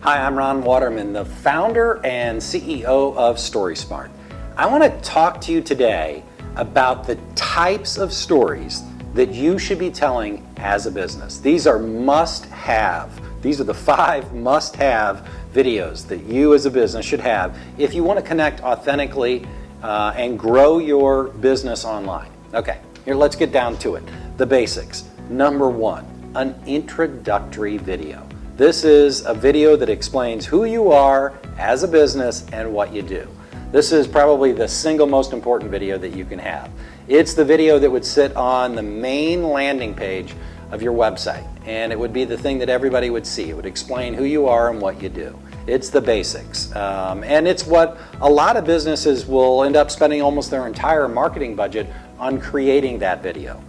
Hi, I'm Ron Watermon, the founder and CEO of STORYSMART. I want to talk to you today about the types of stories that you should be telling as a business. These are must-have. These are the 5 must-have videos that you as a business should have if you want to connect authentically and grow your business online. Okay, here, let's get down to it. The basics. Number 1, an introductory video. This is a video that explains who you are as a business and what you do. This is probably the single most important video that you can have. It's the video that would sit on the main landing page of your website, and it would be the thing that everybody would see. It would explain who you are and what you do. It's the basics, and it's what a lot of businesses will end up spending almost their entire marketing budget on creating that video.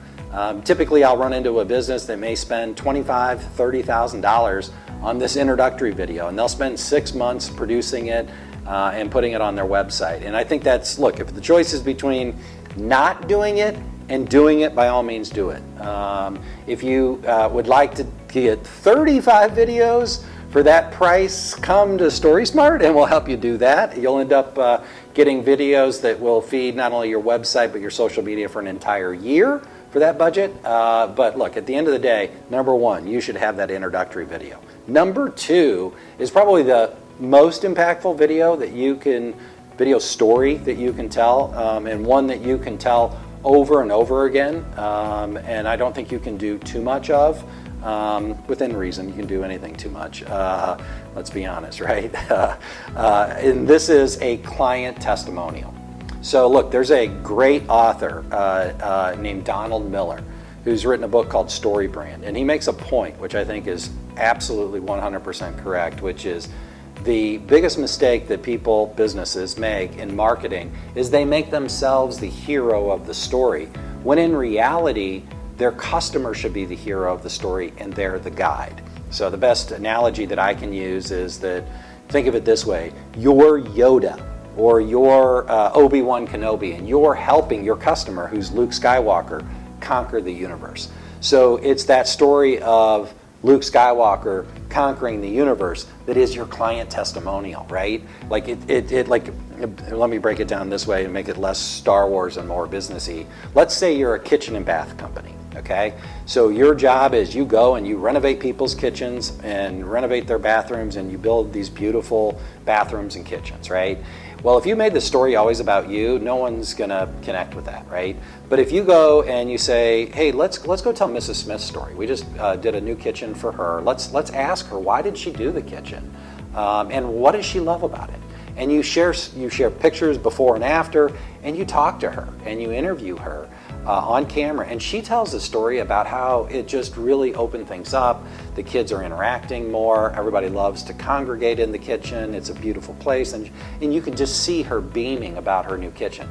Typically, I'll run into a business that may spend $25,000, $30,000 on this introductory video, and they'll spend 6 months producing it and putting it on their website. And I think that's, look, if the choice is between not doing it and doing it, by all means do it. If you would like to get 35 videos for that price, come to STORYSMART and we'll help you do that. You'll end up getting videos that will feed not only your website but your social media for an entire year for that budget. But look, at the end of the day, number 1, you should have that introductory video. Number 2 is probably the most impactful video that you can, video story that you can tell, and one that you can tell over and over again. And I don't think you can do too much of. Within reason, you can do anything too much. Let's be honest, right? And this is a client testimonial. So look, there's a great author named Donald Miller who's written a book called Story Brand, and he makes a point which I think is absolutely 100% correct, which is the biggest mistake that people, businesses make in marketing is they make themselves the hero of the story, when in reality their customer should be the hero of the story and they're the guide. So the best analogy that I can use is that, think of it this way, you're Yoda or you're Obi-Wan Kenobi, and you're helping your customer, who's Luke Skywalker, conquer the universe. So it's that story of Luke Skywalker conquering the universe that is your client testimonial, right? Like let me break it down this way and make it less Star Wars and more businessy. Let's say you're a kitchen and bath company, okay? So your job is you go and you renovate people's kitchens and renovate their bathrooms, and you build these beautiful bathrooms and kitchens, right? Well, if you made the story always about you, no one's gonna connect with that, right? But if you go and you say, hey, let's go tell Mrs. Smith's story. We just did a new kitchen for her. Let's ask her, why did she do the kitchen? And what does she love about it? And you share pictures before and after, and you talk to her and you interview her on camera, and she tells a story about how it just really opened things up. The kids are interacting more. Everybody loves to congregate in the kitchen. It's a beautiful place, and you can just see her beaming about her new kitchen.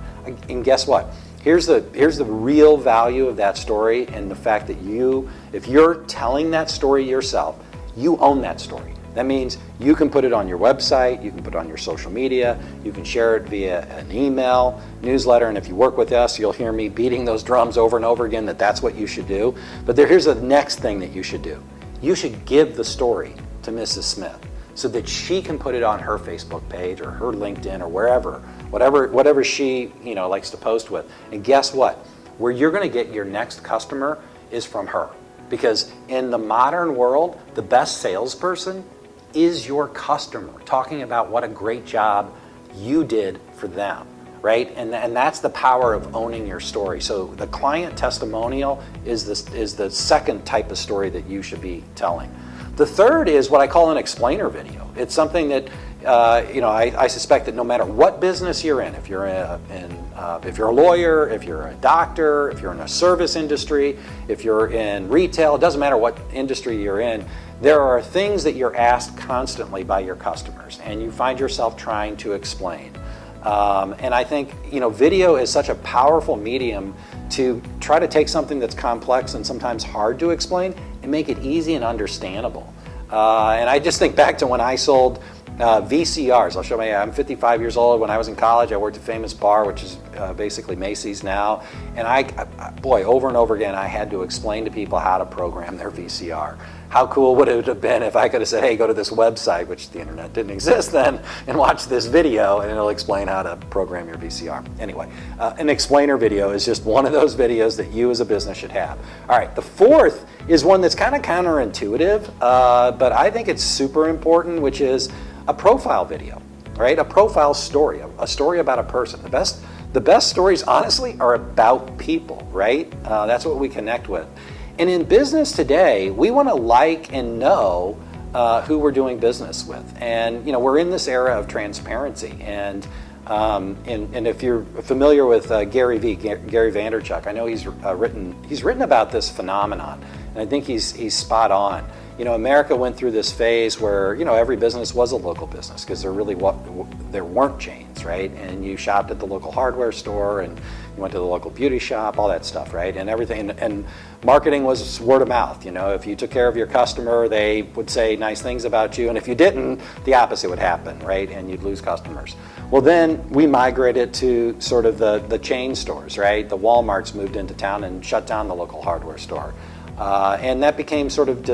And guess what? Here's the real value of that story, and the fact that if you're telling that story yourself, you own that story. That means you can put it on your website, you can put it on your social media, you can share it via an email, newsletter, and if you work with us, you'll hear me beating those drums over and over again that that's what you should do. But here's the next thing that you should do. You should give the story to Mrs. Smith so that she can put it on her Facebook page or her LinkedIn or wherever, whatever she likes to post with. And guess what? Where you're going to get your next customer is from her. Because in the modern world, the best salesperson is your customer, talking about what a great job you did for them, right? And that's the power of owning your story. So the client testimonial is the second type of story that you should be telling. The third is what I call an explainer video. It's something that I suspect that no matter what business you're in, if you're a lawyer, if you're a doctor, if you're in a service industry, if you're in retail, it doesn't matter what industry you're in, there are things that you're asked constantly by your customers, and you find yourself trying to explain. And I think video is such a powerful medium to try to take something that's complex and sometimes hard to explain and make it easy and understandable. And I just think back to when I sold VCRs, I'll show you. I'm 55 years old. When I was in college, I worked at Famous Bar, which is basically Macy's now. And boy, over and over again, I had to explain to people how to program their VCR. How cool would it have been if I could have said, hey, go to this website, which the internet didn't exist then, and watch this video, and it'll explain how to program your VCR. Anyway, an explainer video is just one of those videos that you as a business should have. All right, the fourth is one that's kind of counterintuitive, but I think it's super important, which is a profile video, right? A profile story, a story about a person. The best stories, honestly, are about people, right? That's what we connect with. And in business today, we want to like and know who we're doing business with. And we're in this era of transparency. And if you're familiar with Gary Vaynerchuk, I know he's written about this phenomenon, and I think he's spot on. America went through this phase where every business was a local business because there weren't chains, right? And you shopped at the local hardware store, and you went to the local beauty shop, all that stuff, right? And everything, and marketing was word of mouth. If you took care of your customer, they would say nice things about you, and if you didn't, the opposite would happen, right? And you'd lose customers. Well, then we migrated to sort of the chain stores, right? The Walmarts moved into town and shut down the local hardware store. And that became sort of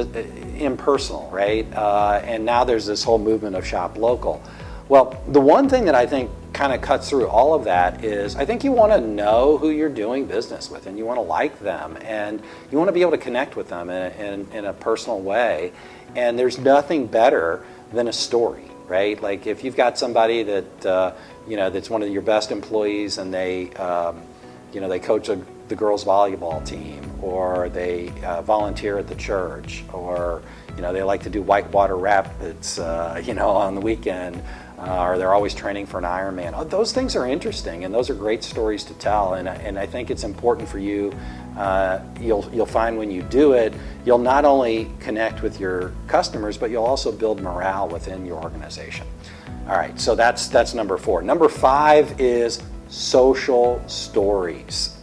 impersonal, right? And now there's this whole movement of shop local. Well, the one thing that I think kind of cuts through all of that is I think you want to know who you're doing business with, and you want to like them, and you want to be able to connect with them in a personal way. And there's nothing better than a story, right? Like if you've got somebody that that's one of your best employees, and they coach the girls volleyball team, or they volunteer at the church, or they like to do whitewater rapids on the weekend, or they're always training for an Ironman. Those things are interesting, and those are great stories to tell, and I think it's important for you. You'll find when you do it, you'll not only connect with your customers, but you'll also build morale within your organization. All right, so that's number 4. Number 5 is social stories.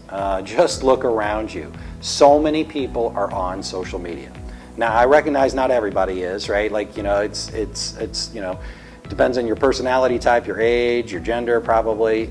Just look around you. So many people are on social media. Now, I recognize not everybody is, right? Like, it's depends on your personality type, your age, your gender, probably,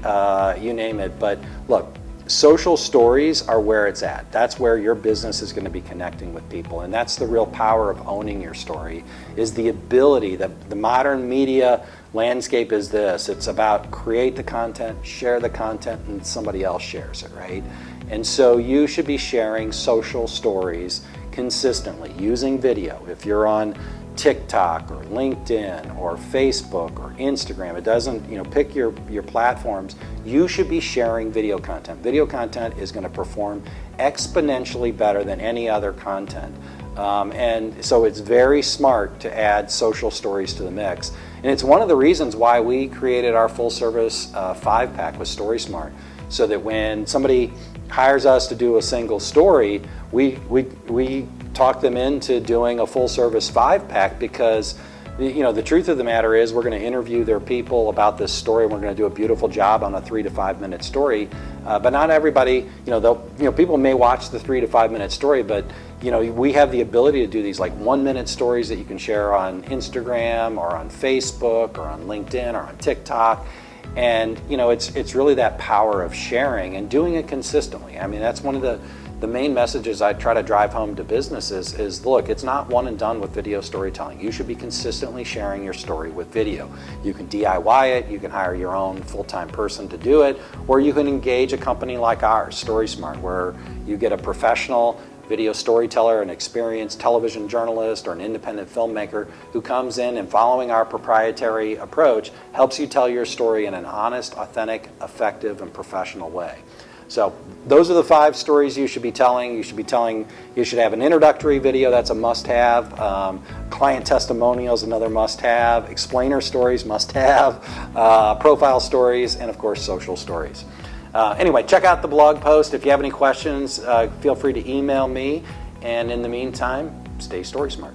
you name it. But look, social stories are where it's at. That's where your business is going to be connecting with people. And that's the real power of owning your story, is the ability that the modern media landscape is this. It's about create the content, share the content, and somebody else shares it, right? And so you should be sharing social stories consistently using video. If you're on TikTok or LinkedIn or Facebook or Instagram, it doesn't, pick your platforms, you should be sharing video content. Video content is going to perform exponentially better than any other content. And so it's very smart to add social stories to the mix. And it's one of the reasons why we created our full service 5-pack with STORYSMART, so that when somebody hires us to do a single story, we talk them into doing a full service 5-pack, because the truth of the matter is we're going to interview their people about this story, and we're going to do a beautiful job on a 3 to 5 minute story. But not everybody, people may watch the 3 to 5 minute story, but we have the ability to do these like 1 minute stories that you can share on Instagram or on Facebook or on LinkedIn or on TikTok. And it's really that power of sharing and doing it consistently. I mean, that's one of the main messages I try to drive home to businesses is, look, it's not one and done with video storytelling. You should be consistently sharing your story with video. You can DIY it, you can hire your own full-time person to do it, or you can engage a company like ours, STORYSMART, where you get a professional video storyteller, an experienced television journalist, or an independent filmmaker who comes in and, following our proprietary approach, helps you tell your story in an honest, authentic, effective, and professional way. So those are the 5 stories you should be telling. You should have an introductory video, that's a must-have. Client testimonials, another must-have. Explainer stories, must-have. Profile stories, and of course, social stories. Anyway, check out the blog post. If you have any questions, feel free to email me. And in the meantime, stay StorySmart.